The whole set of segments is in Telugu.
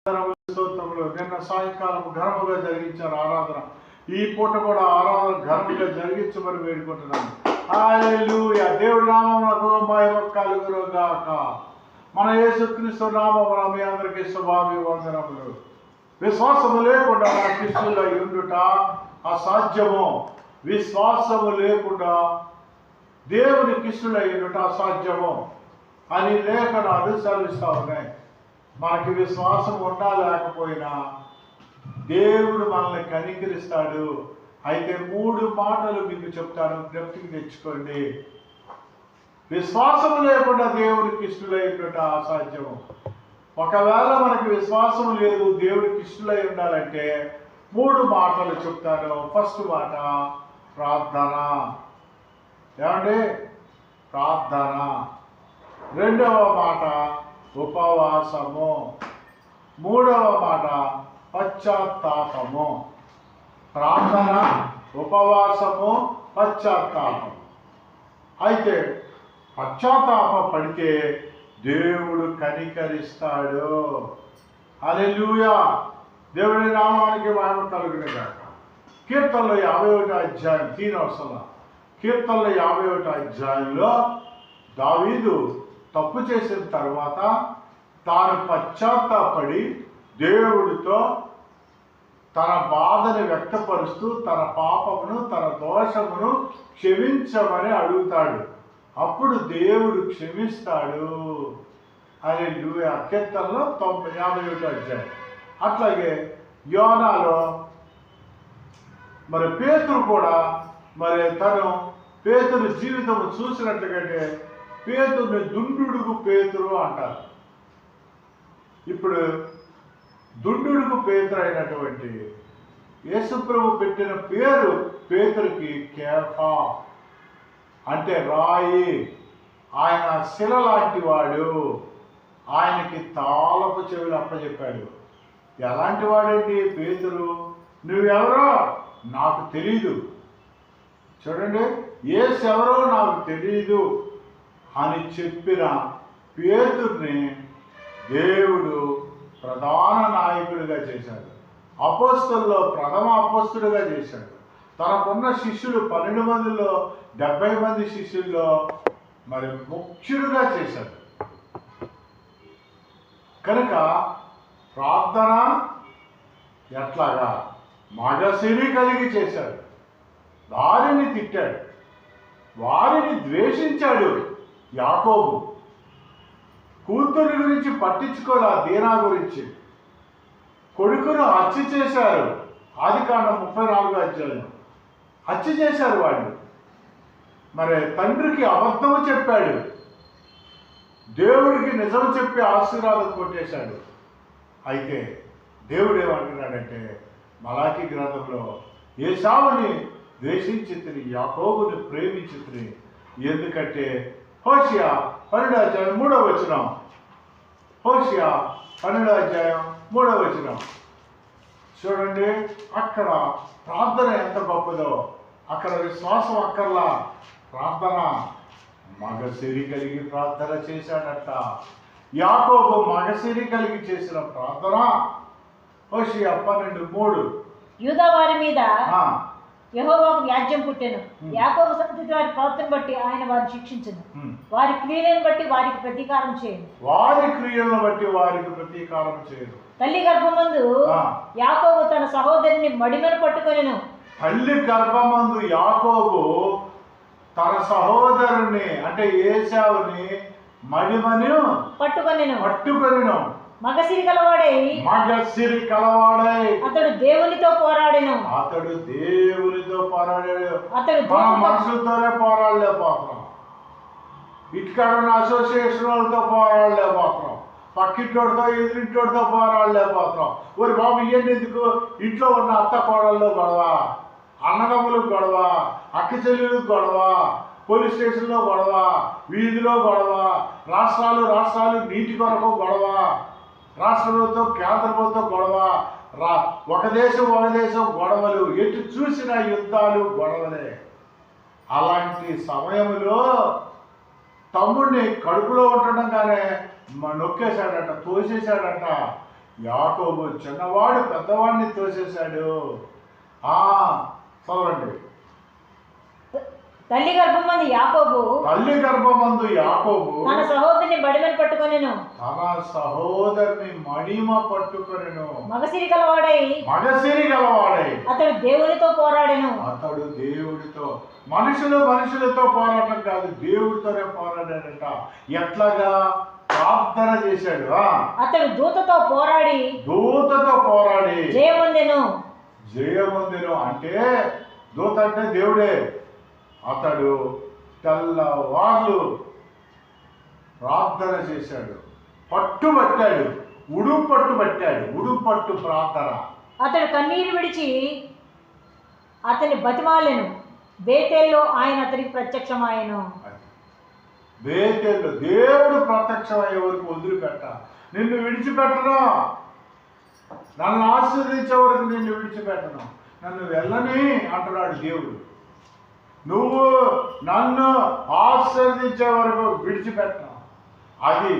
స్తోత్రములు. నిన్న సాయంకాలం ఘనముగా జరిగించారు ఆరాధన. ఈ పూట కూడా ఆరాధన ఘనముగా జరిగించమని వేడుకుంటున్నాను. హల్లెలూయా. దేవుడి నామమునకు మహిమ కలుగును గాక. మన యేసుక్రీస్తు నామమున మీ అందరికీ శుభాభివందనములు. విశ్వాసము లేకుండా మన క్రీస్తులో ఉండుట అసాధ్యము. విశ్వాసము లేకుండా దేవుని క్రీస్తులో ఉండుట అసాధ్యము అని లేఖనాలు సెలవిస్తూ ఉన్నాయి. మనకి విశ్వాసం ఉన్నా లేకపోయినా దేవుడు మనల్ని కనికరిస్తాడు. అయితే 3 మాటలు మీకు చెప్తాను, జ్ఞప్తికి తెచ్చుకోండి. విశ్వాసం లేకుండా దేవుడికి ఇష్టలై ఉండట అసాధ్యము. ఒకవేళ మనకి విశ్వాసం లేదు, దేవుడికి ఇష్టలై ఉండాలంటే 3 మాటలు చెప్తాను. ఫస్ట్ మాట ప్రార్థన. ఏమండి? ప్రార్థన. రెండవ మాట ఉపవాసము. మూడవ మాట పశ్చాత్తాపము. ప్రార్థన, ఉపవాసము, పశ్చాత్తాపం. అయితే పశ్చాత్తాప పడితే దేవుడు కనికరిస్తాడు. హల్లెలూయా. దేవుడి నామానికి మహిమ కలుగును గాక. కీర్తనలు 51 అధ్యాయం 3 వసనం. కీర్తనలు 51 అధ్యాయంలో దావీదు తప్పు చేసిన తర్వాత తాను పశ్చాత్తాపడి దేవుడితో తన బాధను వ్యక్తపరుస్తూ తన పాపమును తన దోషమును క్షమించమని అడుగుతాడు. అప్పుడు దేవుడు క్షమిస్తాడు. హల్లెలూయా. కీర్తనలో 51 అధ్యాయం. అట్లాగే యోనాలో మరి పేతురు కూడా తను పేతురు జీవితం చూసినట్లుగానే పేతురుని దుండుడుగు పేతురు అంటారు. ఇప్పుడు దుండుడుగు పేతురు అయినటువంటి యేసుప్రభు పెట్టిన పేరు పేతురుకి కేఫా, అంటే రాయి. ఆయన శిల లాంటి వాడు. ఆయనకి తాళపు చెవులు అప్పచెప్పాడు. ఎలాంటి వాడండి పేతురు? నువ్వెవరో నాకు తెలీదు. చూడండి, యేసు ఎవరో నాకు తెలీదు అని చెప్పిన పేతుర్ని దేవుడు ప్రధాన నాయకుడిగా చేశాడు. అపోస్తలులో ప్రథమ అపోస్తుడుగా చేశాడు. తనకున్న శిష్యులు 12 మందిలో 70 మంది శిష్యుల్లో ముఖ్యుడుగా చేశాడు. కనుక ప్రార్థన ఎట్లాగా మగసిరి కలిగి చేశాడు. వారిని తిట్టాడు, వారిని ద్వేషించాడు. యాకోబు కూతురి గురించి పట్టించుకోలే, దీనా గురించి. కొడుకును హత్య చేశారు. ఆదికాండం 34 అధ్యాయం. హత్య చేశారు వాళ్ళు. తండ్రికి అబద్ధము చెప్పాడు, దేవుడికి నిజం చెప్పి ఆశీర్వాదం కొట్టేశాడు. అయితే దేవుడు ఏమంటున్నాడంటే మలాకి గ్రంథంలో ఏశావుని ద్వేషించితిని, యాకోబుని ప్రేమించితిని. ఎందుకంటే హోషియా 12 అధ్యాయం 3వ వచనం. హోషియా 12 అధ్యాయం 3వ వచనం చూడండి. అక్కడ ప్రార్థన ఎంత గొప్పదో. అక్కడ విశ్వాసం అక్కర్లా, ప్రార్థన. మగసిరి కలిగి ప్రార్థన చేశాడట. యాకోబు మగసిరి కలిగి చేసిన ప్రార్థన. హోషియా 12:3. యూదా వారి మీద యెహోవాకు వ్యాజ్యం పుట్టెను. యాకోబు సంతతి వారి ప్రవర్తన బట్టి ఆయన వారిని శిక్షించును. వారి క్రియలను బట్టి వారికి ప్రతీకారం చేయను. వారి క్రియలను బట్టి వారికి ప్రతీకారం చేయను. తల్లి గర్భమందు యాకోబు తన సహోదరిని మడిమెను పట్టుకొనెను. తల్లి గర్భమందు యాకోబు తన సహోదరుని అంటే ఏశావుని మడిమను పట్టుకొనెను. మగసిరి కలవాడై అతడు దేవునితో పోరాడెను. అతడు మనుషులతోనే పోరాడలేకపోతున్నాం. ఇటుకాడ అసోసియేషన్ వాళ్ళతో పోరాడలేకపోతున్నాం. పక్కింటోడితో ఎదురింటోడితో పోరాడలేకపోతున్నాం. ఒరి బాబు ఇవన్నీ ఎందుకు? ఇంట్లో ఉన్న అత్త కోడల్లో గొడవ, అన్నదమ్ములకు గొడవ, అక్క చెల్లెలకు గొడవ, పోలీస్ స్టేషన్లో గొడవ, వీధిలో గొడవ, రాష్ట్రాలు నీటి కొరకు గొడవ, రాష్ట్రంతో కేంద్రంతో గొడవ, ఒక దేశం గొడవలు, ఎటు చూసిన యుద్ధాలు గొడవలే. అలాంటి సమయంలో తమ్ముడిని కడుపులో ఉండడంగానే నొక్కేశాడట, తోసేశాడట. యాకోబు చిన్నవాడు పెద్దవాడిని తోసేశాడు. చదవండి. తల్లి గర్భమందు యాకోబు తన సహోదరిని మడిమ పట్టుకొనెను. మగసిరి గలవాడై అతడు దేవునితో పోరాడెను. మనుషులతో పోరాటం కాదు, దేవుడితోనే పోరాడాడట. ఎట్లాగా? ప్రార్థన చేశాడు. అతడు దూతతో పోరాడి జయమొందెను. అంటే దూత అంటే దేవుడే. అతడు తెల్లవాళ్ళు ప్రార్థన చేశాడు, పట్టుబట్టాడు, ఉడుపట్టు ప్రార్థన. అతడు కన్నీరు విడిచి అతని బతిమాలెను. బేతేల్లో ఆయన అతనికి ప్రత్యక్షమాయెను. బేతేల్లో దేవుడు ప్రత్యక్షమయ్యే వరకు వదిలిపెట్ట. నిన్ను విడిచిపెట్టను, నన్ను ఆశీర్వదించే వరకు నిన్ను విడిచిపెట్టను, నన్ను వెళ్ళని అంటున్నాడు దేవుడు. నువ్వు నన్ను ఆశీర్వదించే వరకు విడిచిపెట్టను. అది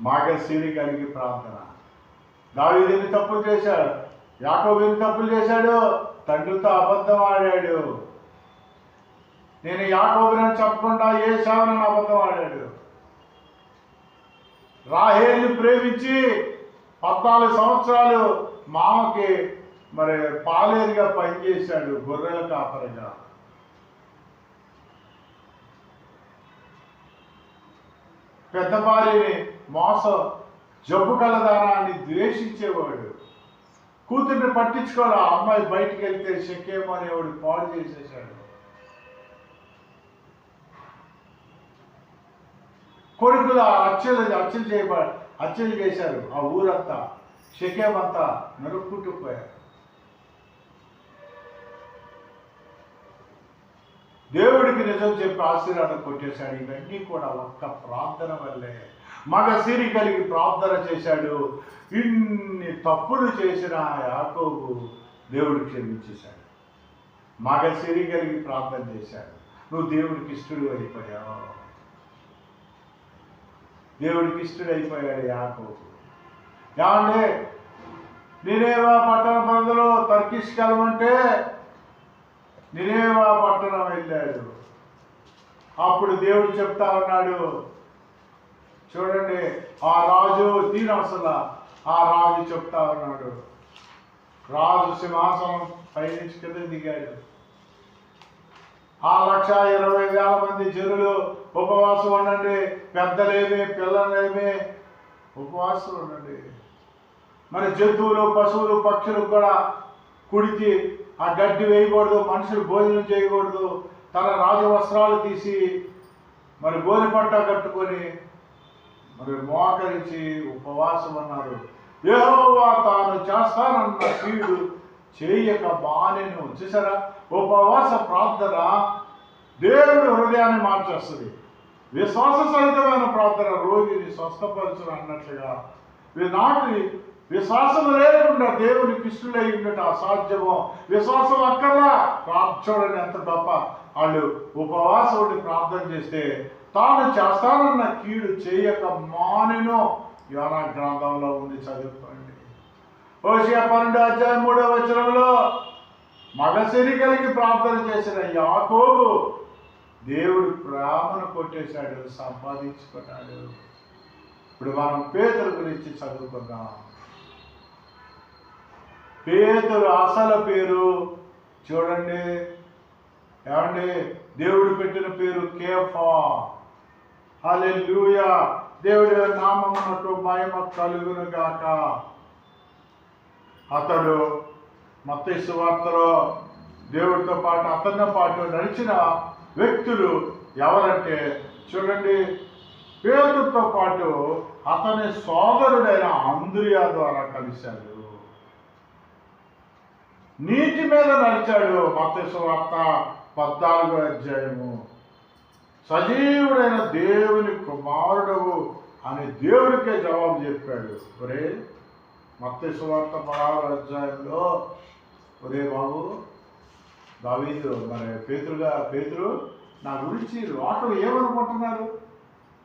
మగసిరి కలిగి ప్రార్థన. దావీదు ఎన్ని తప్పులు చేశాడు, యాకోబు ఎన్ని తప్పులు చేశాడు. తండ్రితో అబద్ధం ఆడాడు. నేను యాకోబుని చెప్పకుండా ఏశావునని అబద్ధం ఆడాడు. రాహేలుని ప్రేమించి 14 సంవత్సరాలు మామకి పాలేరుగా పనిచేశాడు, గొర్రెల కాపరిగా. పెద్ద భార్యని జబ్బు కలదానా అని ద్వేషించేవాడు. కూతుర్ని పట్టించుకోవాలి. ఆ అమ్మాయి బయటికి వెళ్తే షెకేమో అనేవాడు పాడు చేసేసాడు. కొడుకులు హత్యలు చేశారు. ఆ ఊరంతా షెకేమంతా నరుక్కుంటూ పోయారు. దేవుడికి నిజం చెప్పి ఆశీర్వాదం కొట్టేశాడు. ఇవన్నీ కూడా ఒక్క ప్రార్థన వల్లే. మగసిరి కలిగి ప్రార్థన చేశాడు. ఇన్ని తప్పులు చేసిన యాకోబు దేవుడు క్షమించేశాడు. మగసిరి కలిగి ప్రార్థన చేశాడు. నువ్వు దేవుడికి ఇష్టడు అయిపోయావు. దేవుడికి ఇష్టడైపోయాడు యాకోబు. ఏమంటే నినేవా పట్టణ ప్రజలు తర్కిష్ కలమంటే నినేవా పట్టణం వెళ్ళాడు. అప్పుడు దేవుడు చెప్తా ఉన్నాడు, చూడండి, ఆ రాజు దీనవసలా ఆ రాజు చెప్తా ఉన్నాడు. రాజు సింహాసనం పైనుంచి కింద దిగాడు. 1,20,000 మంది జనులు ఉపవాసం ఉండండి, పెద్దలేమి పిల్లలేమి ఉపవాసం ఉండండి. మరి జంతువులు, పశువులు, పక్షులకు కూడా కుడికి ఆ గడ్డి వేయకూడదు, మనుషులు భోజనం చేయకూడదు. తన రాజవస్త్రాలు తీసి గోనె పట్ట కట్టుకొని మోకరించి ఉపవాసం అన్నారు. యెహోవా తాను చేస్తానన్న కీడు చేయక బానెను. చూసారా, ఉపవాస ప్రార్థన దేవుడి హృదయాన్ని మార్చేస్తుంది. విశ్వాస సహితమైన ప్రార్థన రోగిని స్వస్థపరచును అన్నట్లుగా నాకు విశ్వాసం లేకుండా దేవునికి ఇష్టలై ఉండట అసాధ్యమో. విశ్వాసం అక్కర్లా. చూడండి ఎంత గొప్ప. వాళ్ళు ఉపవాసం ఉండి ప్రార్థన చేస్తే తాను చేస్తానన్న కీడు చేయక మానెను. యోనా గ్రంథంలో ఉంది, చదువుకోండి. హోషేయ 12:3 మగసిరి కలిగి ప్రార్థన చేసిన యాకోబు దేవుడు ప్రేమను కొట్టేశాడు, సంపాదించుకున్నాడు. ఇప్పుడు మనం పేతురు గురించి చదువుకుందాం. పేతురు అసలు పేరు చూడండి, ఏమండి, దేవుడు పెట్టిన పేరు కేఫా. హల్లెలూయా. దేవుడి నామమునకు మహిమ కలుగును గాక. అతడు మత్తయి సువార్తలో దేవుడితో పాటు అతనితో పాటు నడిచిన వ్యక్తులు ఎవరంటే చూడండి, పేతురుతో పాటు అతని సోదరుడైన అంద్రియా ద్వారా కలిశాడు. నీటి మీద నడిచాడు. మత్తయి సువార్త 14 సజీవుడైన దేవుని కుమారుడవు అని దేవుడికే జవాబు చెప్పాడు. ఒరే మత్తయి సువార్త 16 ఒరే బాబు దావీదు పేతురు నా గురించి లోకం ఏమనుకుంటున్నారు?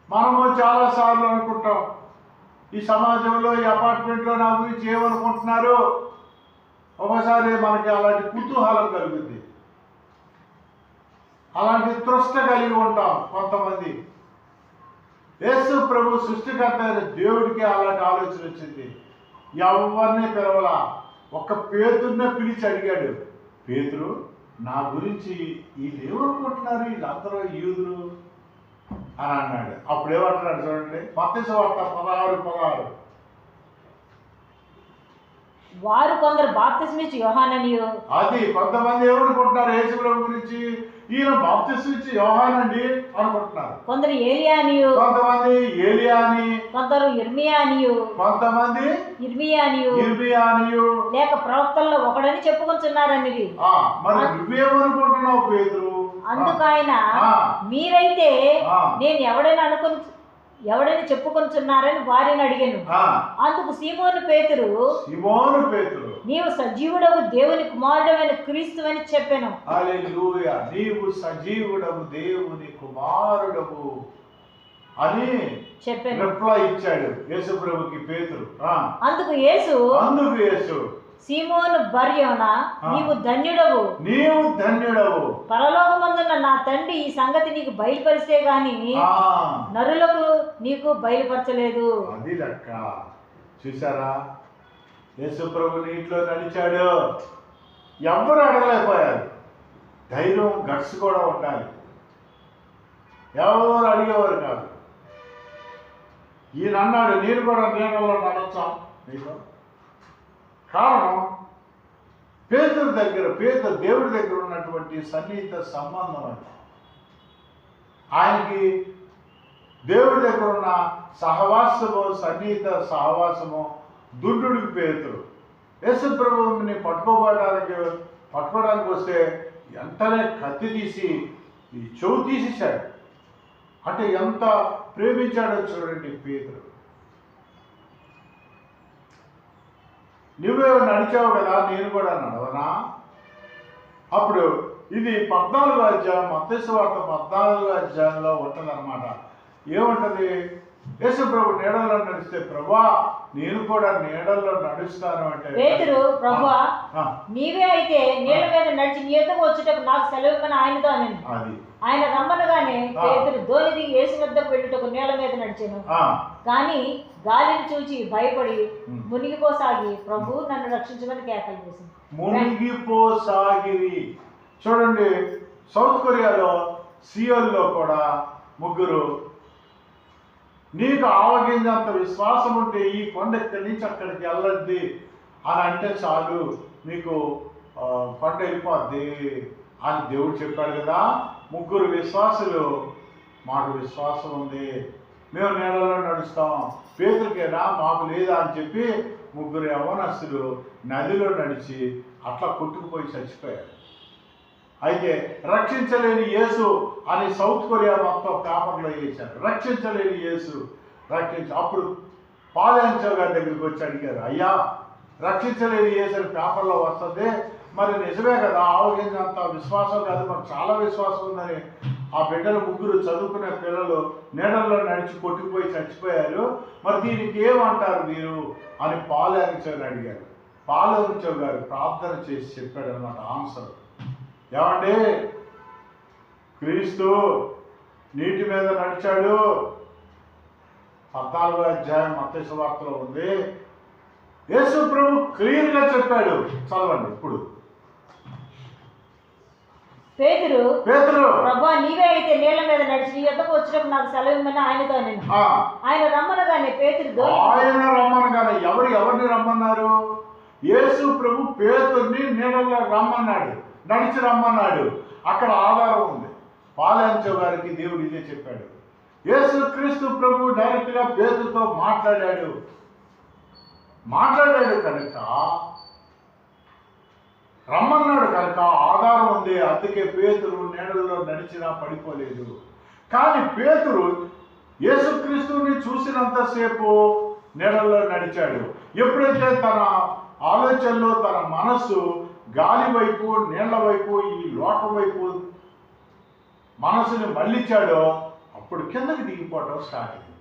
మనము చాలాసార్లు అనుకుంటాం, ఈ సమాజంలో ఈ అపార్ట్మెంట్లో నా గురించి ఏమనుకుంటున్నారు? ఒకసారి మనకి అలాంటి కుతూహలం కలుగుద్ది, అలాంటి తృష్ట కలిగి ఉంటాం కొంతమంది. యేసు ప్రభు సృష్టికర్త అయిన దేవుడికి అలాంటి ఆలోచన వచ్చింది. ఎవరిని పిలవలా, ఒక్క పేతురునే పిలిచి అడిగాడు, పేతురు నా గురించి వీళ్ళు ఏమనుకుంటున్నారు, వీళ్ళందరూ యూదులు అని అన్నాడు. అప్పుడు ఏమంటున్నాడు చూడండి, మత్తయి సువార్త 16:16. వారు కొందరు బాప్తిస్మిచ్చి యోహాననియు. అది కొంతమంది ఏమనుకుంటున్నారు యేసు ప్రభు గురించి, ఈయన బాప్తిస్మం ఇచ్చి యోహానండి అనుకుంటున్నారు. కొందరు ఏలియా అనియు, కొంతమంది ఏలియా అని, కొందరు ఇర్మియా అనియు, కొంతమంది ఇర్మియా అనియు, లేక ప్రవక్తల్లో ఒకడని చెప్పుకొంచున్నారనిది. మరి నువ్వేమనుకుంటున్నావు పేతురు? అందుకైన మీరైతే నేను ఎవడని చెప్పుకొంచున్నారని వారిని అడిగాను. అందుకు సీమోను పేతురు నీవు సజీవుడవు దేవుని కుమారుడమైన క్రీస్తువని చెప్పాను. హల్లెలూయా, నీవు సజీవుడవు దేవుని కుమారుడవు అని చెప్పాను, రిప్లై ఇచ్చాడు యేసు ప్రభుకి పేతురు. అందుకు యేసు సీమోను బర్యోనా నీవు ధన్యుడవు, పరలోకమందున్న నా తండ్రి ఈ సంగతి నీకు బయలుపరిస్తే గాని నరులకు నీకు బయలుపరచలేదు. అది లెక్క. చూసారా, యేసు ప్రభు నీటిలో నడిచాడు, ఎవరు అడగలేకపోయారు. ధైర్యం గట్స్ కూడా ఉండాలి, ఎవరు అడిగేవారు కాదు. ఈయన అన్నాడు నేను కూడా నీళ్ళలో నడవచ్చా నీకు? కారణం పేతురు దేవుడి దగ్గర ఉన్నటువంటి సన్నిహిత సంబంధం అది. ఆయనకి దేవుడి దగ్గర ఉన్న సహవాసము, సన్నిహిత సహవాసము. దుర్నుడికి పేతురు యేసు ప్రభువుని పట్టుకోవడానికి వస్తే వెంటనే కత్తి తీసి ఈ చెవు తీసేశాడు. అంటే ఎంత ప్రేమించాడో చూడండి పేతురు. నువ్వే నడిచావు కదా, నేను కూడా నడవనా? అప్పుడు ఇది 14వ అధ్యాయం, మత్తయి సువార్త 14వ అధ్యాయంలో ఉంటుందన్నమాట. ఏముంటది? యేసు ప్రభు నీడల్లో నడిస్తే ప్రభువా నేను కూడా నీడల్లో నడుస్తాను అంటే, పేతురు ప్రభువా నీవే అయితే నీళ్ళ మీద నడిచి నీ యొద్దకు వచ్చుటకు నాకు సెలవిమ్మని ఆయనతో అనండి. అది ఆయన రమ్మనగానే పేతురు ధోని దిగి యేసు వద్దకు వెళ్ళుటకు నీళ్ళ మీద నడిచాను. కానీ గాలిని చూచి భయపడి మునిగిపోసాగి ప్రభు నన్ను రక్షించమని కేకలు చేసింది. మునిగిపోసాగిరి. చూడండి, సౌత్ కొరియాలో సియోల్లో కూడా ముగ్గురు, నీకు ఆవగింజంత విశ్వాసం ఉంటే ఈ కొండ ఇక్కడి నుంచి అక్కడికి వెళ్ళద్ది అని అంటే చాలు, నీకు కొండ వెళ్ళిపోద్ది అని దేవుడు చెప్పాడు కదా. ముగ్గురు విశ్వాసులు, మాకు విశ్వాసం ఉంది, మేము నీళ్ళలో నడుస్తాం, పేతురుకేనా మాకు లేదా అని చెప్పి ముగ్గురు యవ్వనస్తులు నదిలో నడిచి అట్లా కొట్టుకుపోయి చచ్చిపోయారు. అయితే రక్షించలేని యేసు అని సౌత్ కొరియా మొత్తం పేపర్లో వేశారు, రక్షించలేని యేసు అప్పుడు పాలెంచో గారి దగ్గరికి వచ్చి అడిగారు, అయ్యా రక్షించలేని యేసు అని పేపర్లో వస్తుంది, మరి నిజమే కదా, ఆవగింజంత విశ్వాసం కాదు, మాకు చాలా విశ్వాసం ఉందని ఆ బిడ్డలు ముగ్గురు చదువుకునే పిల్లలు నీడల్లో నడిచి కొట్టుకుపోయి చచ్చిపోయారు, మరి దీనికి ఏమంటారు మీరు అని పాలెంచోని అడిగారు. పాలెంచో గారు ప్రార్థన చేసి చెప్పాడు అన్నమాట ఆన్సర్. ఏమండి, క్రీస్తు నీటి మీద నడిచాడు, 14వ అధ్యాయం మత్తయి సువార్తలో ఉంది. యేసు ప్రభు క్లియర్గా చెప్పాడు, చదవండి ఇప్పుడు. పేతురు ప్రభువా నీవే అయితే నీళ్ల మీద నడిచి నీ యొద్దకు వచ్చినప్పుడు నాకు సెలవిమ్మని ఆయనతో అనండి. ఆయన రమ్మనగానే పేతురు ఎవరిని రమ్మన్నారు? యేసు ప్రభు పేతుర్ని నీళ్ళలో రమ్మన్నాడు, నడిచి రమ్మన్నాడు. అక్కడ ఆధారం ఉంది. పాలెంచో గారికి దేవుడు ఇదే చెప్పాడు. యేసు క్రీస్తు ప్రభు డైరెక్ట్గా పేతురుతో మాట్లాడాడు కనుక, రమ్మన్నాడు కనుక ఆధారం ఉంది. అందుకే పేతురు నీడల్లో నడిచినా పడిపోలేదు. కానీ పేతురు యేసుక్రీస్తుని చూసినంతసేపు నీడల్లో నడిచాడు. ఎప్పుడైతే తన ఆలోచనలో తన మనస్సు గాలి వైపు, నీళ్ల వైపు, ఈ లోకం వైపు మనసుని మళ్ళించాడో అప్పుడు కిందకి దిగిపోవటం స్టార్ట్ అయింది.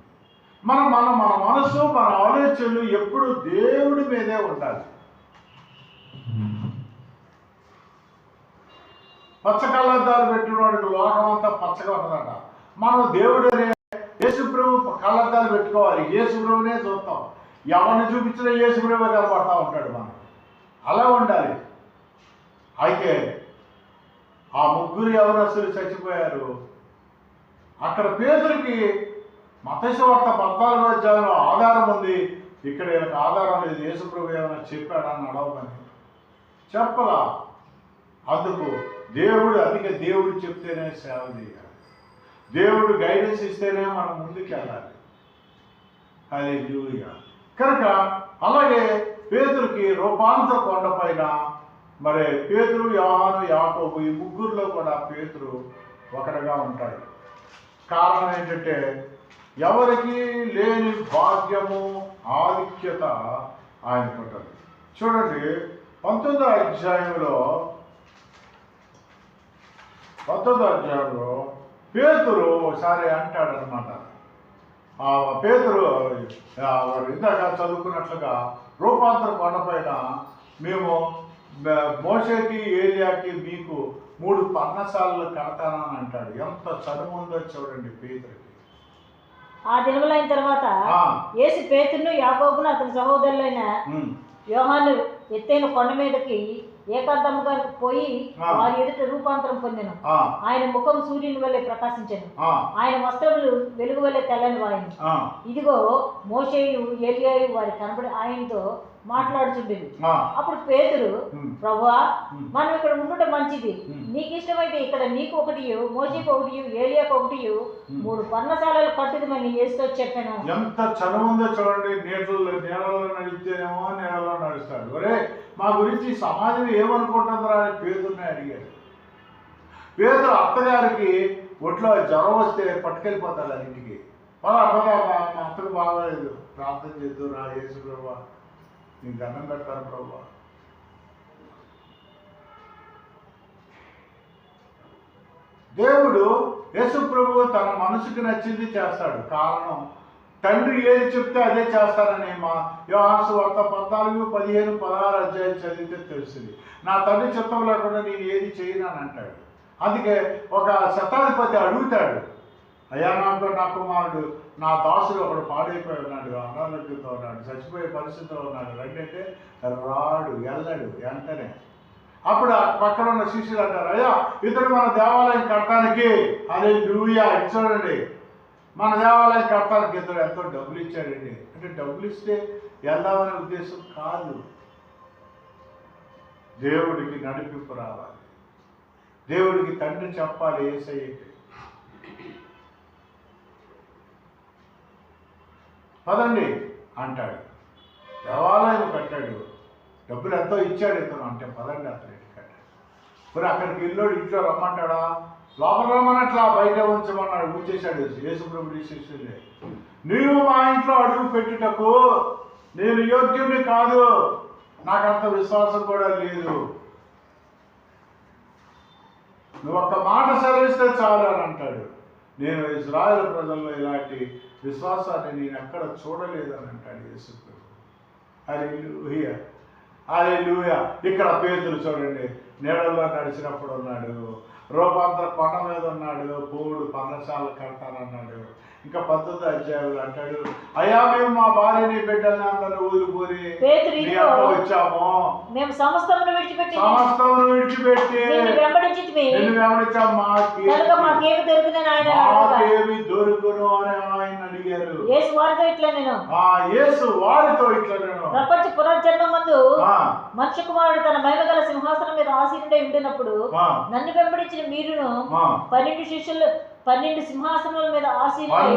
మన మనసు, మన ఆలోచనలు ఎప్పుడు దేవుడి మీదే ఉండాలి. పచ్చ కళ్ళద్దాలు పెట్టిన వాడికి లోకం అంతా పచ్చగా ఉంటుందట. మనం దేవుడనే యేసుప్రభు కళ్ళద్దాలు పెట్టుకోవాలి, యేసుప్రభునే చూస్తాం. ఎవరిని చూపించినా యేసుప్రభు కనపడతా ఉంటాడు మనం. అలా ఉండాలి. అయితే ఆ ముగ్గురు యవనస్తులు చచ్చిపోయారు. అక్కడ పేతురుకి మత్తయి వార్త 14వ అధ్యాయంలో ఆధారం ఉంది. ఇక్కడ వీళ్ళకి ఆధారం లేదు. యేసుప్రభు ఏమైనా చెప్పాడని అడవమని చెప్పలా. అందుకు దేవుడు చెప్తేనే సేవ చేయాలి. దేవుడు గైడెన్స్ ఇస్తేనే మనం ముందుకు వెళ్ళాలి. హల్లెలూయా. కనుక అలాగే పేతురుకి రూపాంతర కొండపైన మరి పేతురు, యోహాను, యాకోబు ఈ ముగ్గురులో కూడా పేతురు ఒకటిగా ఉంటాడు. కారణం ఏంటంటే ఎవరికి లేని భాగ్యము, ఆధిక్యత ఆయనకు ఉంటుంది. చూడండి 19వ అధ్యాయంలో పేతురు ఒకసారి అంటాడనమాట. పేతురు ఇందాక చదువుకున్నట్లుగా రూపాంతర కొండపైన మేము మోషేకి, ఏలియాకి మీకు 3 పర్ణశాలలు కడతానని అంటాడు. ఎంత చదువు ఉందో చూడండి పేతురుకి. ఆ దినములైన తర్వాత యేసు పేతురును, యాకోబును అతని సహోదరులైన యోహాను ఎత్తైన కొండ మీదకి ఏకాంతముగా పోయి వారి ఎదుట రూపాంతరం పొందెను. ఆయన ముఖం సూర్యుని వల్లే ప్రకాశించెను. ఆయన వస్త్రములు వెలుగు వల్లే తెల్లని వాయను. ఇదిగో మోషేయు, ఏలియాయు వారి కనబడి ఆయనతో మాట్లాడుచుండేది. అప్పుడు పేతురు, ప్రభువా, మనం ఇక్కడ ఉండటం మంచిది. నీకు ఇష్టమైతే ఇక్కడ నీకు ఒకటి, మోషేకు ఒకటి, ఏలియాకు ఒకటి 3 పర్ణశాలలు కట్టుదమని యేసుతో చెప్పాను. ఎంత చనువుందో చూడండి. నీళ్ళలో నడిస్తేనేమో నీళ్ళలో నడుస్తాడు. ఒరే, మా గురించి సమాజం ఏమనుకుంటుందిరా అని పేతురుని అడిగాడు. పేతురు అత్తగారికి ఒంట్లో జ్వరం వస్తే పట్టుకెళ్ళిపోతాడు ఇంటికి. పదా మా అత్తకు బాగోలేదు, ప్రార్థన చేద్దు రా యేసు ప్రభువా, నీకు దండం పెడతాను ప్రభువా. దేవుడు యేసు ప్రభువు తన మనసుకు నచ్చింది చేస్తాడు. కారణం తండ్రి ఏది చెప్తే అదే చేస్తానని యోహాను సువార్త 14, 15, 16 అధ్యాయం చదివితే తెలుస్తుంది. నా తండ్రి చిత్తం లేకుండా నేను ఏది చేయను అని అంటాడు. అందుకే ఒక శతాధిపతి అడుగుతాడు, అయ్యా నా కుమారుడు, నా దాసుడు ఒకడు పాడైపోయి ఉన్నాడు, అనారోగ్యంతో ఉన్నాడు, చచ్చిపోయే పరిస్థితిలో ఉన్నాడు, రండి రాడు, వెళ్ళాడు వెంటనే. అప్పుడు పక్కన ఉన్న శిష్యులు అంటారు, అయ్యా ఇతడు మన దేవాలయం కట్టడానికి, అదే లూయా చూడండి, మన దేవాలయం కట్టడానికి ఇతడు ఎంతో డబ్బులు ఇచ్చాడండి. అంటే డబ్బులు ఇస్తే వెళ్దామనే ఉద్దేశం కాదు. దేవుడికి నడిపింపు రావాలి. దేవుడికి తండ్రి చెప్పాలి యేసయ్యకి, పదండి అంటాడు. దేవాలయం కట్టాడు, డబ్బులు ఎంతో ఇచ్చాడు ఇతను, అంటే పదండి అతను కట్టాడు. మరి అక్కడికి ఇల్లోడు ఇంట్లో రమ్మంటాడా? లోపల రమ్మన్నట్లా బయట ఉంచమన్నాడు, ఉంచేశాడు యేసుప్రభుడి శిష్యులే. నీవు మా ఇంట్లో అడుగు పెట్టుటకు నేను యోగ్యుడిని కాదు, నాకంత విశ్వాసం కూడా లేదు, నువ్వు ఒక్క మాట సెలవిస్తే చాలు అని అంటాడు. నేను ఇశ్రాయేలు ప్రజల్లో ఇలాంటి విశ్వాసాన్ని నేను ఎక్కడ చూడలేదని అంటాడు యేసుప్రభు. హల్లెలూయా, హల్లెలూయా. ఇక్కడ పేతురు చూడండి, నీడల్లో నడిచినప్పుడు ఉన్నాడు, రూపాంతర కొండ మీద ఉన్నాడు, 3 పర్ణశాలలు కడతానన్నాడు. ఇంకా 19వ అధ్యాయంలో అంటాడు, అయ్యా మేము మా భార్యని బిడ్డల్ని అందరూ ఊరిపోయి వచ్చాము, మేము సమస్తమును విడిచిపెట్టి నిన్ను వెంబడించాము, మాకేమి దొరుకును అని ఆయన అడిగారు. యేసు వారితో ఇట్లా నేను ప్రపంచ పునర్జన్మమందు మనుష్య కుమారుడు తన మహిమ గల సింహాసనం మీద ఆసీనుడై ఉండినప్పుడు నన్ను వెంబడించిన మీరును 12 సింహాసనాల మీద ఆసీనులై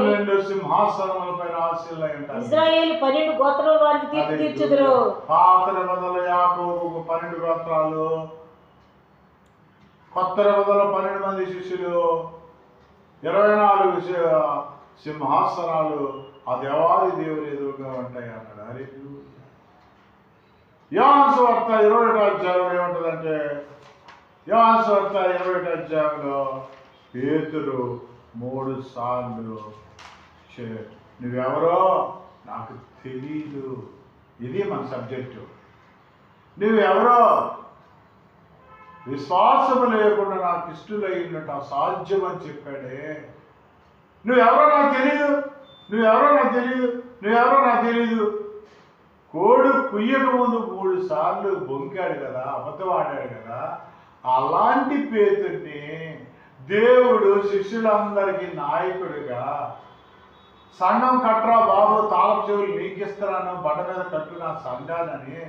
ఇశ్రాయేలు 12 గోత్రాల వారికి తీర్పు తీర్చుదురు. పాత నిబంధనలో యాకోబుకు 12 గోత్రాలు, కొత్త నిబంధనలో 12 మంది శిష్యులు, 24 సింహాసనాలు ఆ దేవాది దేవుని ఎదురుగా ఉంటాయి అన్నాడు. హరి యోహాను సువార్త 21వ అధ్యాయంలో ఏముంటుందంటే, యోహాను సువార్త 21వ అధ్యాయంలో పేతురు 3 సార్లు నువ్వెవరో నాకు తెలీదు. ఇది మన సబ్జెక్టు. నువ్వెవరో విశ్వాసము లేకుండా నాకు ఇష్టలైనట్టు అసాధ్యం అని చెప్పాడే. నువ్వెవరో నాకు తెలీదు, నువ్వెవరో నాకు తెలీదు, నువ్వెవరో నాకు తెలీదు. కోడు కుయ్యక ముందు 3 సార్లు బొంకాడు కదా, అబద్ధం ఆడాడు కదా. అలాంటి పేతుడిని దేవుడు శిష్యులందరికీ నాయకుడిగా సంఘం కట్రా బాబు, తాళపు చెవులు నీకిస్తున్నాను, బండ మీద కట్టు నా సంఘాలని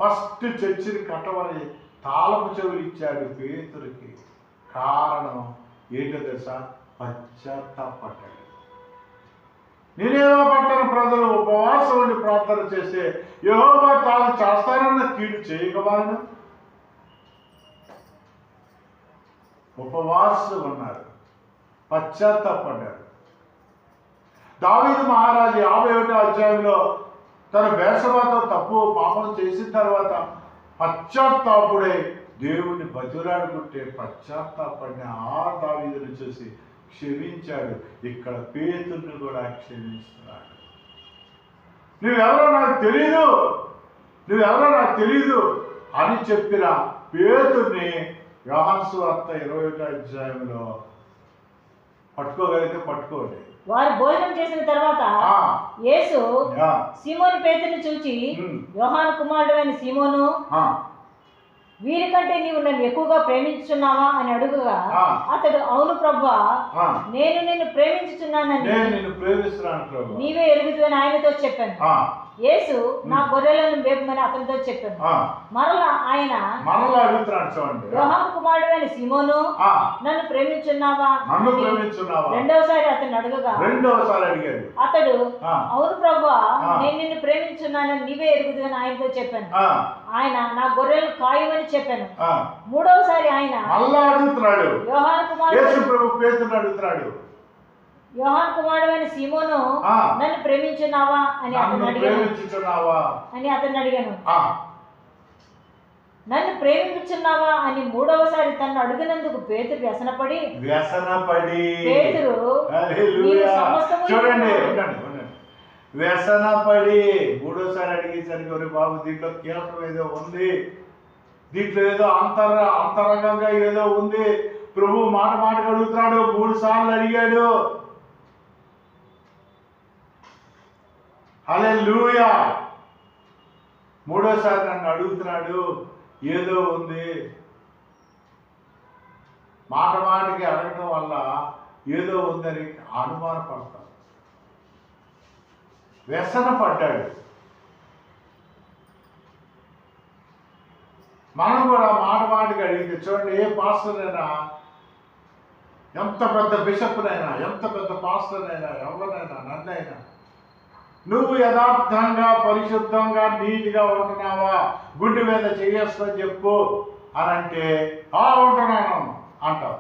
ఫస్ట్ చర్చిని కట్టమని తాళపు చెవులు ఇచ్చాడు పేతురికి. కారణం ఏంటో తెలుసా? పశ్చాత్తాపడ్డాడు. నేనేదో పట్టణ ప్రజలు ఉపవాసం ఉండి ప్రార్థన చేస్తే యెహోవా తాను చేస్తానన్న కీడు చేయకమాను. ఉపవాసం ఉన్నారు, పశ్చాత్తాపడ్డారు. దావీదు మహారాజు 51వ అధ్యాయంలో తన బేర్షెబాతో తప్పు పాపం చేసిన తర్వాత పశ్చాత్తాపుడే దేవుణ్ణి బతిలాడుకుంటే పశ్చాత్తాపడిన ఆ దావీదును చూసి క్షమించాడు. ఇక్కడ పేతుర్ని కూడా క్షమిస్తున్నాడు. నువ్వెవరో నాకు తెలీదు, నువ్వెవరో నాకు తెలీదు అని చెప్పిన పేతుర్ని యోహాను సువార్త 21వ అధ్యాయంలో పట్టుకోగలిగితే పట్టుకోండి. వారు భోజనం చేసిన తర్వాత యేసు సీమోను పేతురుని చూచి, యోహాను కుమారుడు అయిన సీమోను, వీరికంటే నీవు నన్ను ఎక్కువగా ప్రేమించుచున్నావా అని అడుగుగా అతడు, అవును ప్రభువా, నేను నిన్ను ప్రేమించుచున్నానని నీవే ఎరుగుదువని ఆయనతో చెప్పాను. యేసు నా గొర్రెలను మేపమని అతనితో చెప్పాను. మరలా ఆయన యోహాను కుమారుడు అయిన సీమోను, నన్ను ప్రేమించున్నావా? రెండవసారి అతను అడుగగా అతడు, అవును ప్రభువా, నేను నిన్ను ప్రేమించున్నానని నీవే ఎరుగుదువని ఆయనతో చెప్పాను. ఆయన నా గొర్రెలను కాయమని చెప్పాను. మూడవసారి ఆయన యోహాను కుమారుడు యోహాను కుమారుడు అయిన సీమోను, నన్ను ప్రేమించున్నావా అని అతను అడిగాను. నన్ను ప్రేమించున్నావా అని మూడవసారి తను అడిగినందుకు పేతురు వ్యసనపడి పేతురు, చూడండి వ్యసనపడి మూడోసారి అడిగేసరికి, ఒరే బాబు, దీంట్లో కీలకం ఏదో ఉంది, దీంట్లో ఏదో అంతరంగంగా ఏదో ఉంది. ప్రభు మాట అడుగుతున్నాడు. 3 సార్లు అడిగాడు. హల్లెలూయా. మూడోసారి నన్ను అడుగుతున్నాడు, ఏదో ఉంది. మాటకి అడగటం వల్ల ఏదో ఉందని అనుమానపడతాడు. వ్యసన పడ్డాడు. మనం కూడా మాటకి అడిగితే చూడండి, ఏ పాస్టర్నైనా, ఎంత పెద్ద బిషప్నైనా, ఎంత పెద్ద పాస్టర్నైనా, ఎవరినైనా, నన్నైనా, నువ్వు యథార్థంగా పరిశుద్ధంగా నీట్గా ఉంటున్నావా, గుండె మీద చేసుకొని చెప్పు అని అంటే ఉంటున్నాను అంటావు.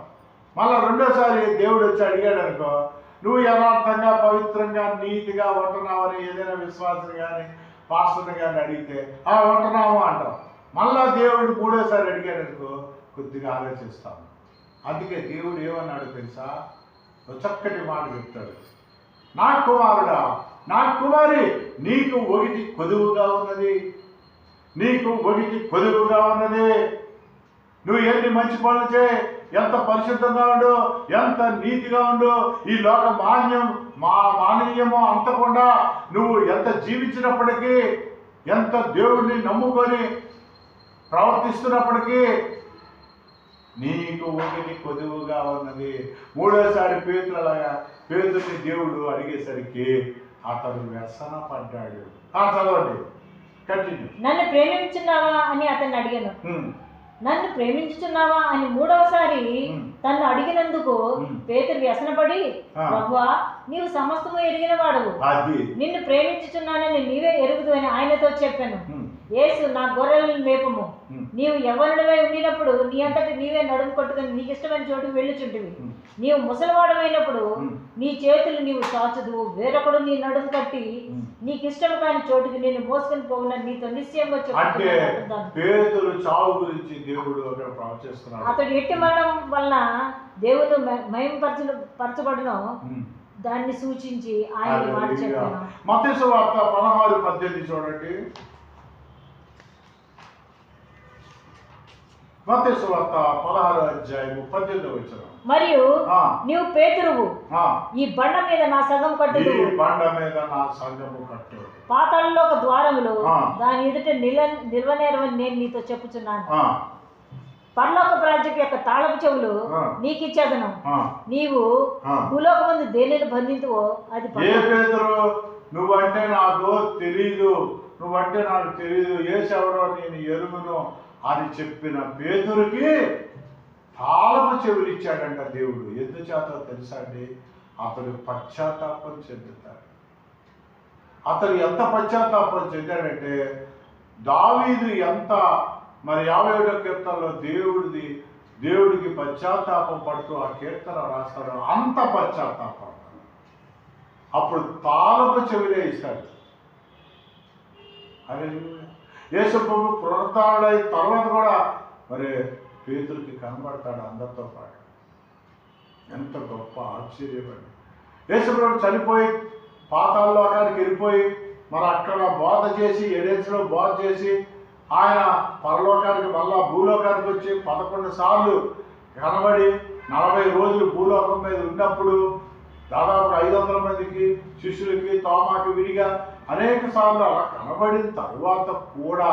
మళ్ళీ రెండోసారి దేవుడు వచ్చి అడిగాడు అనుకో, నువ్వు యథార్థంగా పవిత్రంగా నీట్గా ఉంటున్నావని ఏదైనా విశ్వాసం కానీ పాస్టర్ని కానీ అడిగితే ఉంటున్నాము అంటావు. మళ్ళా దేవుడు మూడోసారి అడిగాడు అనుకో, కొద్దిగా ఆలోచిస్తాను. అందుకే దేవుడు ఏమన్నాడు తెలుసా? చక్కటి మాట చెప్తాడు. నా కుమారుడా, నా కుమారి, నీకు ఒకటి కొదువుగా ఉన్నది, నీకు ఒకటి కొదువుగా ఉన్నది. నువ్వు ఎన్ని మంచి పనులు చేయి, ఎంత పరిశుద్ధంగా ఉండు, ఎంత నీతిగా ఉండు, ఈ లోక మానవీయమో అంతకుండా నువ్వు ఎంత జీవించినప్పటికీ, ఎంత దేవుడిని నమ్ముకొని ప్రవర్తిస్తున్నప్పటికీ నీకు ఒకటి కొదువుగా ఉన్నది. మూడోసారి పేతురుని దేవుడు అడిగేసరికి అతడు వ్యసన పడ్డాడు. చదవండి, కంటిన్యూ. నన్ను ప్రేమించున్నావా అని అతన్ని అడిగాను. నన్ను ప్రేమించుచున్నావా అని మూడవసారి తన్ను అడిగినందుకు పేతురు వ్యసనపడి, ప్రభువా, నీవు సమస్తము ఎరిగిన వాడవు, నిన్ను ప్రేమించుచున్నానని నీవే ఎరుగుదు అని ఆయనతో చెప్పాను. యేసు, నా గొర్రెలను మేపము, నీవు యవ్వనుడివై ఉండినప్పుడు నీ అంతటి నీవే నడుము కొట్టుకుని నీకు ఇష్టమైన చోటుకు వెళ్ళుచుంటివి. నీవు ముసలివాడమైనప్పుడు నీ చేతులు నీవు చాచుదువు, వేరొకడు నీ నడుము కట్టి నీకు ఇష్టం కాని చోటుకి నేను మోసుకొని పోవునని నీతో నిశ్చయంగా చెప్తున్నాను. అతడు ఎట్టి మరణం వలన దేవుడు మహిమపరచబడును, దాన్ని సూచించి ఆయన ఈ మాట చెప్పాను. మత్తయి సువార్త 16:18 చూడండి. మత్తయి సువార్త 16:18. మరియు నీవు పేతురువు, ఈ బండ మీద నా సంఘం కట్టుదు, బండ మీద నా సంఘము కట్టు. పాతాళంలో ఒక ద్వారములు దాని ఎదుట నిల్వనేరవని నేను నీతో చెప్పుచున్నాను. పరలోక రాజ్యం యొక్క తాళపు చెవులు నీకు ఇచ్చేదను. నీవు భూలోకమందు దేనిని బంధించువో అది. ఏ పేతురు, నువ్వంటే నాకు తెలీదు, నువ్వంటే నాకు తెలీదు, యేసెవరో నేను ఎరుగును అని చెప్పిన పేతురుకి తాళపు చెవులు ఇచ్చాడంట దేవుడు. ఎందుచేత తెలుసా అండి? అతడు పశ్చాత్తాపం చెందుతాడు. అతడు ఎంత పశ్చాత్తాపం చెందాడంటే, దావీదు ఎంత మరి 57వ కీర్తనలో దేవుడికి పశ్చాత్తాపం పడుతూ ఆ కీర్తన రాస్తాడు, అంత పశ్చాత్తాపం. అప్పుడు తాళపు చెవులే ఇస్తాడు. అదే యేసు ప్రభు పునరుత్థానుడైన తర్వాత కూడా మరి పేతురుకి కనబడతాడు అందరితో పాటు. ఎంత గొప్ప ఆశ్చర్యపడి యేసు ప్రభు చనిపోయి పాతాళలోకానికి వెళ్ళిపోయి మరి అక్కడ బోధ చేసి ఎడెన్స్లో బోధ చేసి ఆయన పరలోకానికి మళ్ళా భూలోకానికి వచ్చి 11 సార్లు కనబడి 40 రోజులు భూలోకం మీద ఉన్నప్పుడు దాదాపు 500 మందికి శిష్యులకి తోమాకి విడిగా అనేక సార్లు అలా కనబడిన తరువాత కూడా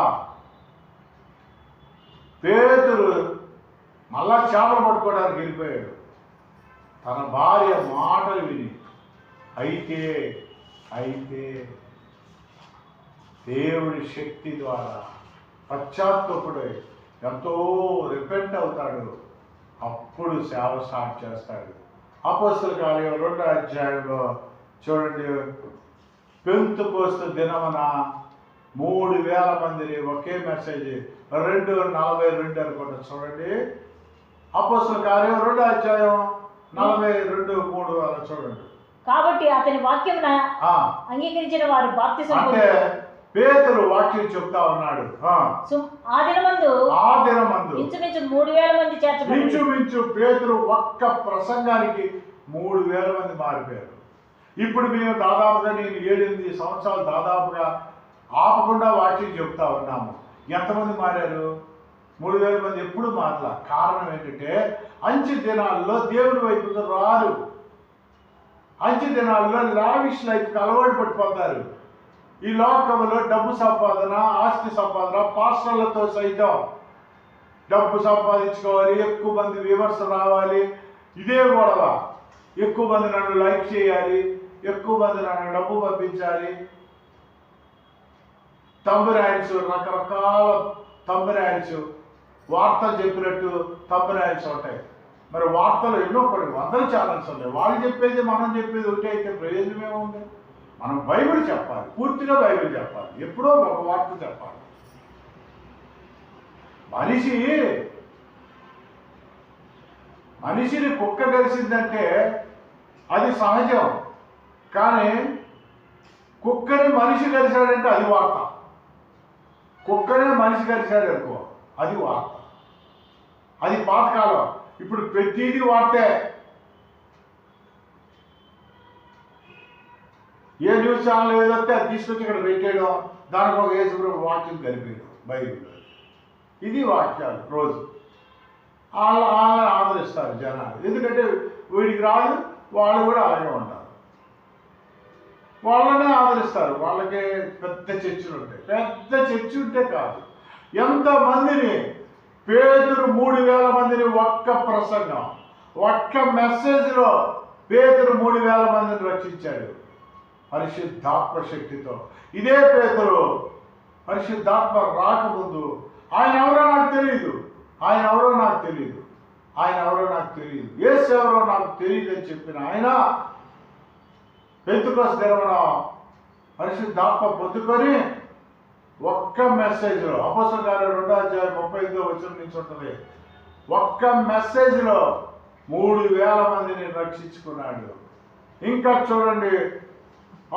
పేతురు మళ్ళా చేపలు పట్టుకోవడానికి వెళ్ళిపోయాడు తన భార్య మాటలు విని. అయితే దేవుడి శక్తి ద్వారా పశ్చాత్తాపుడై ఎంతో రిపెంట్ అవుతాడు. అప్పుడు సేవ స్టార్ట్ చేస్తాడు. అపోస్తలుల కార్యం 2వ అధ్యాయంలో చూడండి, పెంతెకోస్తు దినమున 3000 మందిని ఒకే మెసేజ్ 2:42 అనుకుంటా చూడండి. అపోస్తలుల కార్యం 2వ అధ్యాయం 42:3 అలా చూడండి. కాబట్టి అతని వాక్యమున అంగీకరించిన వారు బాప్తిసం అంటే పేతురు వాక్యం చెప్తా ఉన్నాడు. ఆ దినమందు ఇంచుమించు 3000 మంది చేర్చబడ్డారు. ఇంచుమించు పేతురు ఒక్క ప్రసంగానికి 3000 మంది మారిపోయారు. ఇప్పుడు మేము దాదాపుగా నేను 7-8 సంవత్సరాలు దాదాపుగా ఆపకుండా వాక్యం చెప్తా ఉన్నాము. ఎంతమంది మారారు? 3000 మంది ఎప్పుడు మారలా. కారణం ఏంటంటే అంచె దినాల్లో దేవుడి వైపుకు రారు. అంచె దినాల్లో లావిష్ లైఫ్కి అలవాటు పడిపోతారు. ఈ లోకంలో డబ్బు సంపాదన, ఆస్తి సంపాదన, పాస్టర్లతో సైతం డబ్బు సంపాదించుకోవాలి, ఎక్కువ మంది వ్యూవర్స్ రావాలి, ఇదే గొడవ. ఎక్కువ మంది నన్ను లైక్ చేయాలి, ఎక్కువ మంది నన్ను డబ్బు పంపించాలి. తంబిరాయిన్స్, రకరకాల తంబిరాయిన్స్, వార్తలు చెప్పినట్టు తంబిరాయిన్స్ ఉంటాయి. మరి వార్తలు ఎన్నో కొన్ని 100 ఛానల్స్ ఉన్నాయి. వాళ్ళు చెప్పేది మనం చెప్పేది ఒకటి అయితే ప్రయోజనం ఏముంది? మనం బైబిల్ చెప్పాలి, పూర్తిగా బైబిల్ చెప్పాలి, ఎప్పుడో ఒక వార్త చెప్పాలి. మనిషిని కుక్క కలిసిందంటే అది సహజం. కానీ కుక్కని మనిషి కలిశాడంటే అది వార్త. కుక్కనే మనిషి కలిశాడు అనుకో, అది వార్త. అది పాతకాలం. ఇప్పుడు ప్రతిదీ వార్తే. ఏ న్యూస్ ఛానల్ ఏదైతే అది తీసుకొచ్చి ఇక్కడ పెట్టేయడం, దానికి ఒక యేసుప్రభు వాక్యం కలిపేయడం బైబిల్లో. ఇది వాక్యాలు రోజు వాళ్ళని ఆదరిస్తారు జనాలు. ఎందుకంటే వీడికి రాదు, వాళ్ళు కూడా అలాగే ఉంటారు. వాళ్ళనే ఆదరిస్తారు. వాళ్ళకి పెద్ద చర్చలు ఉంటాయి. పెద్ద చర్చ ఉంటే కాదు, ఎంతమందిని పేతురు 3000 మందిని ఒక్క ప్రసంగం, ఒక్క మెసేజ్లో పేతురు 3000 మందిని రక్షించాడు పరిశుద్ధాత్మ శక్తితో. ఇదే పేతురు పరిశుద్ధాత్మ రాకముందు ఆయన ఎవరో నాకు తెలియదు, యేసు ఎవరో నాకు తెలియదు అని చెప్పిన ఆయన పెంతెకోస్తు దినమున పరిశుద్ధాత్మ పొందుకొని ఒక్క మెసేజ్లో, అపోస్తలుల కార్యం 2వ అధ్యాయం 35వ వచనం నుంచి ఉంటుంది, ఒక్క మెసేజ్లో 3000 మందిని రక్షించుకున్నాడు. ఇంకా చూడండి,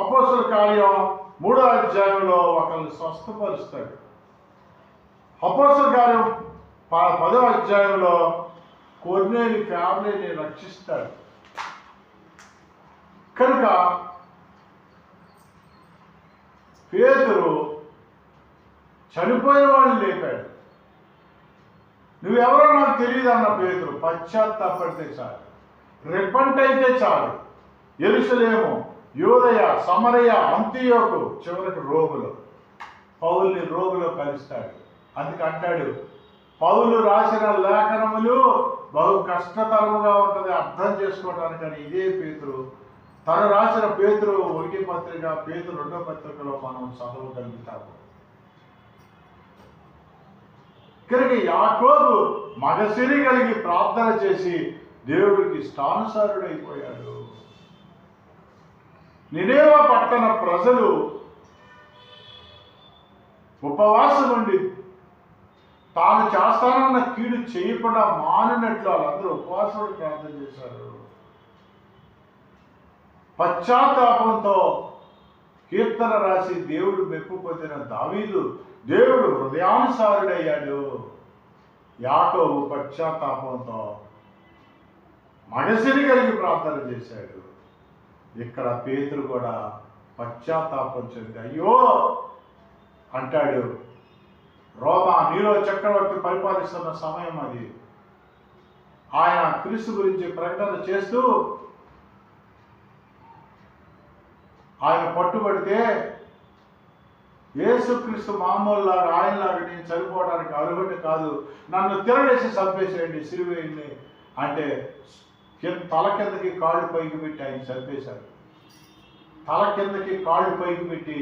అపోస్తలుల కార్యం 3వ అధ్యాయంలో ఒకరిని స్వస్థపరుస్తాడు. అపోస్తలుల కార్యం 10వ అధ్యాయంలో కొర్నేలి ఫ్యామిలీని రక్షిస్తాడు. కనుక పేతురు చనిపోయిన వాళ్ళని లేపాడు. నువ్వెవరో నాకు తెలియదు అన్న పేతురు పశ్చాత్తాపడితే చాలు, రిపంట్ అయితే చాలు. యెరూషలేము, యూదయ, సమరయ, అంతియోకు, చివరికి రోగులు, పౌలుని రోగులో కలుస్తాడు. అందుకంటాడు, పౌలు రాసిన లేఖనములు బహు కష్టతరముగా ఉంటుంది అర్థం చేసుకోవడానికి. అని ఇదే పేతురు తను రాసిన పేతురు 1 పత్రిక, పేతురు 2వ పత్రికలో మనం చదవగలుగుతాము. కనుక యాకోబు మగసిరి కలిగి ప్రార్థన చేసి దేవుడికి ఇష్టానుసారుడైపోయాడు. నినేవే పట్టణ ప్రజలు ఉపవాసం ఉండి తాను చేస్తానన్న కీడు చేయకుండా మానినట్లు వాళ్ళందరూ ఉపవాసం ప్రార్థన చేశారు. పశ్చాత్తాపంతో కీర్తన రాసి దేవుడు మెప్పు పొందిన దావీదు దేవుడు హృదయానుసారుడయ్యాడు. యాకోబు పశ్చాత్తాపంతో మగసిరి కలిగి ప్రార్థన చేశాడు. ఇక్కడ పేతురు కూడా పశ్చాత్తాపం చెంది అయ్యో అంటాడు. రోమా నీరో చక్రవర్తి పరిపాలిస్తున్న సమయం అది. ఆయన క్రీస్తు గురించి ప్రకటన చేస్తూ ఆయన పట్టుబడితే యేసుక్రీస్తు మామూలులాగా ఆయనలాగా నేను చనిపోవడానికి అర్హుడిని కాదు, నన్ను తిరగేసి చంపేసేయండి, సిలువేయండి అంటే తల కిందకి కాళ్ళు పైకి పెట్టి ఆయన చంపేశారు. తల కిందకి కాళ్ళు పైకి పెట్టి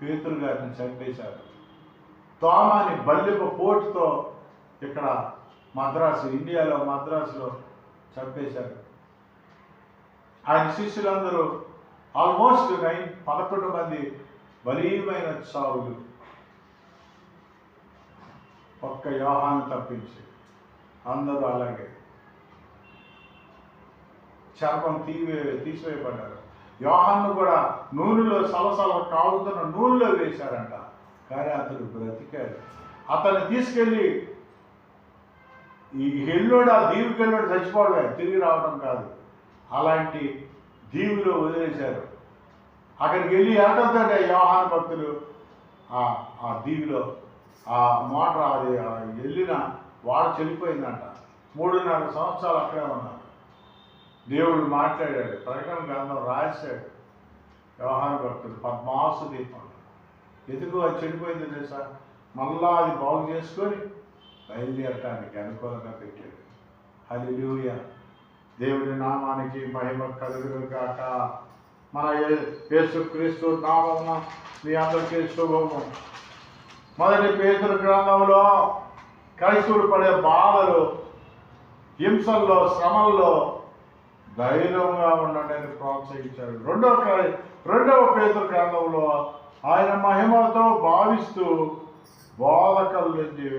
పేతురు గారిని చంపేశారు. తోమాని బల్లెపు పోటుతో ఇక్కడ ఇండియాలో మద్రాసులో చంపేశారు. ఆయన శిష్యులందరూ ఆల్మోస్ట్ 11 మంది బలీయమైన చావులు, ఒక్క యోహాను తప్పించి అందరూ అలాగే చర్మం తీసివేయబడ్డారు. యోహాను కూడా నూనెలో సలసల కాగుతున్న నూనెలో వేశారంట, కానీ అతడు బ్రతికాడు. అతన్ని తీసుకెళ్ళి ఈ హెల్లోడు, ఆ దీవుకి వెళ్ళోడు చచ్చిపోవడమే, తిరిగి రావడం కాదు, అలాంటి దీవులో వదిలేశారు. అక్కడికి వెళ్ళి ఎంతంటే యోహాను భక్తులు ఆ దీవిలో ఆ మోటార్ అది వెళ్ళిన వాడు చనిపోయిందంట. 3.5 సంవత్సరాలు అక్కడే ఉన్నారు. దేవుడు మాట్లాడాడు, ప్రకటన గ్రంథం రాశాడు. యోహాను భక్తుడు పద్మాసు దీపం ఎందుకు అది చనిపోయింది తెలుసా? మళ్ళా అది బాగు చేసుకొని బయలుదేరటానికి అనుకూలంగా పెట్టాడు. హల్లెలూయా, దేవుడి నామానికి మహిమ కలుగును గాక. మన యేసుక్రీస్తు నామమున మీ అందరికీ శుభము. మొదటి పేతురు గ్రంథంలో క్రైస్తవులు పడే బాధలు, హింసల్లో, శ్రమల్లో ధైర్యంగా ఉండండి అని ప్రోత్సహించారు. రెండవ పేతురు గ్రంథంలో ఆయన మహిమతో భావిస్తూ బోధకుల నుంచి,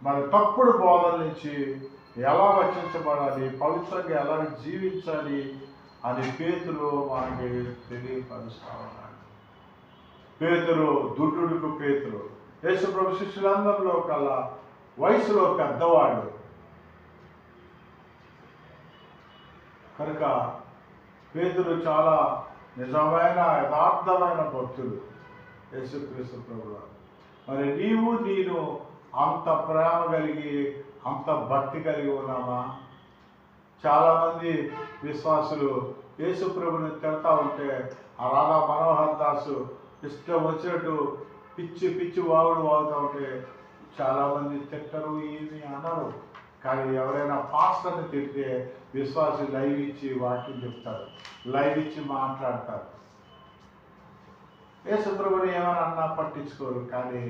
మరి తప్పుడు బోధల నుంచి ఎలా రక్షించబడాలి, పవిత్రంగా ఎలా జీవించాలి అని పేతురు మనకి తెలియపరుస్తా ఉన్నాడు. పేతురు దుడ్డుడుకు పేతురు యేసుప్రభు శిష్యులందరిలో కల్లా వయసులో పెద్దవాడు కనుక పేతురు చాలా నిజమైన యథార్థమైన భక్తుడు యేసుక్రీస్తు ప్రభువు. మరి నేను అంత ప్రేమ కలిగి అంత భక్తి కలిగి ఉన్నామా? చాలామంది విశ్వాసులు యేసు ప్రభుని తిడతా ఉంటే ఆ రాధా మనోహర్ దాసు ఇష్టం వచ్చినట్టు పిచ్చి వాగుతూ ఉంటే చాలామంది తిట్టరు, ఏమి అనరు. కానీ ఎవరైనా పాస్టర్ని తిడితే విశ్వాసి లైవ్ ఇచ్చి వాక్యం చెప్తారు, లైవ్ ఇచ్చి మాట్లాడతారు. యేసు ప్రభుని ఏమైనా అన్నా పట్టించుకోరు, కానీ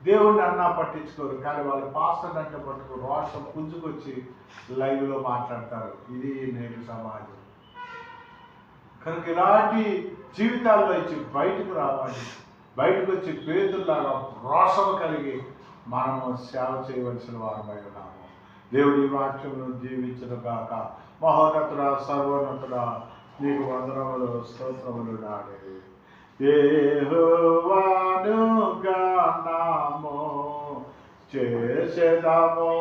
దేవుణ్ణి అన్నా పట్టించుకోరు. కానీ వాళ్ళు పాస్టర్ని అంటే పట్టుకు రోషం పుంజుకొచ్చి లైవ్లో మాట్లాడతారు. ఇది నేటి సమాజం. కనుక ఇలాంటి జీవితాల్లో ఇచ్చి బయటకు రావాలి. బయటకు వచ్చి పేతుల్లాగా రోషం కలిగి మనము సేవ చేయవలసిన వారమై ఉన్నాము. దేవుడి వాక్యమును జీవించను గాక. మహోన్నతుడా, సర్వోన్నతుడా, నీకు వందనములు, స్తోత్రములు నాడే. యెహోవాను గానము చేసెదము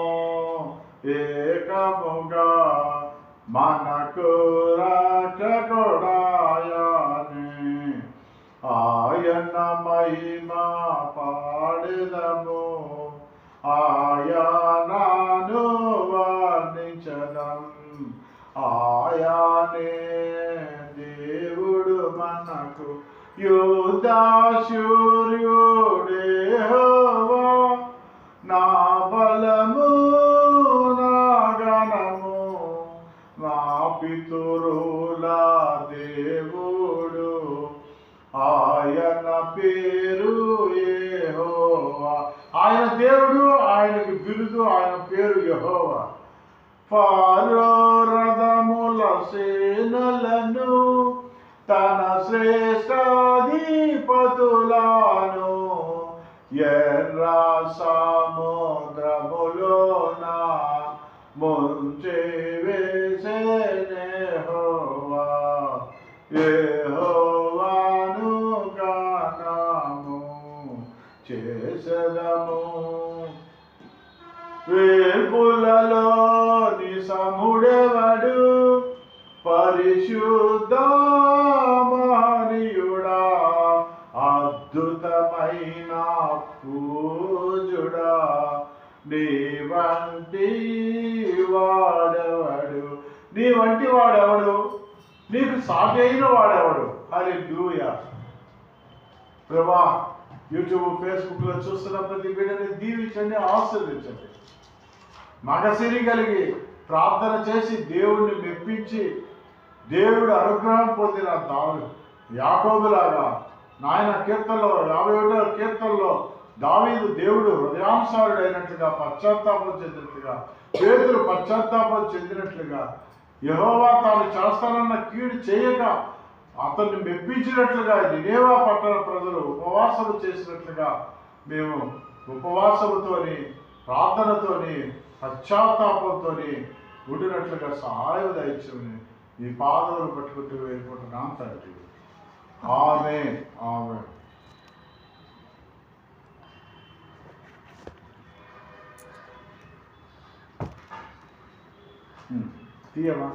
ఏకముగా మనకు రక్షకుడా సూర్యుడే యెహోవా, నా బలము నా గణము, నా పితరుల దేవుడు, ఆయన పేరు యెహోవా. ఆయన దేవుడు, ఆయనకి బిరుదు, ఆయన పేరు యెహోవా. ఫరో రథముల సేనలను తన శ్రేష్టాధిపతులను ఎర్ర సముద్రములోన ముంచె వేసెను యెహోవా. యెహోవాను గానము చేసెదము. వేపులలో నిసముడెవడు, పరిశుద్ధ మహనీయుడా, అద్భుతమైన పూజుడా, నీ వంటి వాడెవడు, నీ వంటి వాడెవడు, నీకు సాటి అయిన వాడెవడు. హల్లెలూయా. ప్రభా, యూట్యూబ్ ఫేస్బుక్లో చూస్తున్న ప్రతి బిడ్డని దీవించండి, ఆశీర్వదించండి. మగసిరి కలిగి ప్రార్థన చేసి దేవుణ్ణి మెప్పించి దేవుడు అనుగ్రహం పొందిన యాకోబులాగా నాయన కీర్తనలో 51వ కీర్తనలో దావీదు దేవుడు హృదయానుసారుడైనట్లుగా పశ్చాత్తాపం చెందినట్లుగా, పేతురు పశ్చాత్తాపం చెందినట్లుగా, యెహోవా తాను చేస్తానన్న కీడు చేయక అతన్ని మెప్పించినట్లుగా నినేవా పట్టణ ప్రజలు ఉపవాసము చేసినట్లుగా మేము ఉపవాసముతోని ప్రార్థనతోని పశ్చాత్తాపంతోని ఉండినట్లుగా సహాయం దయచేయమని ఈ పాదములు పట్టుకుంటూ వెళ్ళిపోతున్నాం తండ్రి. ఆమేన్, ఆమేన్. తీయమా.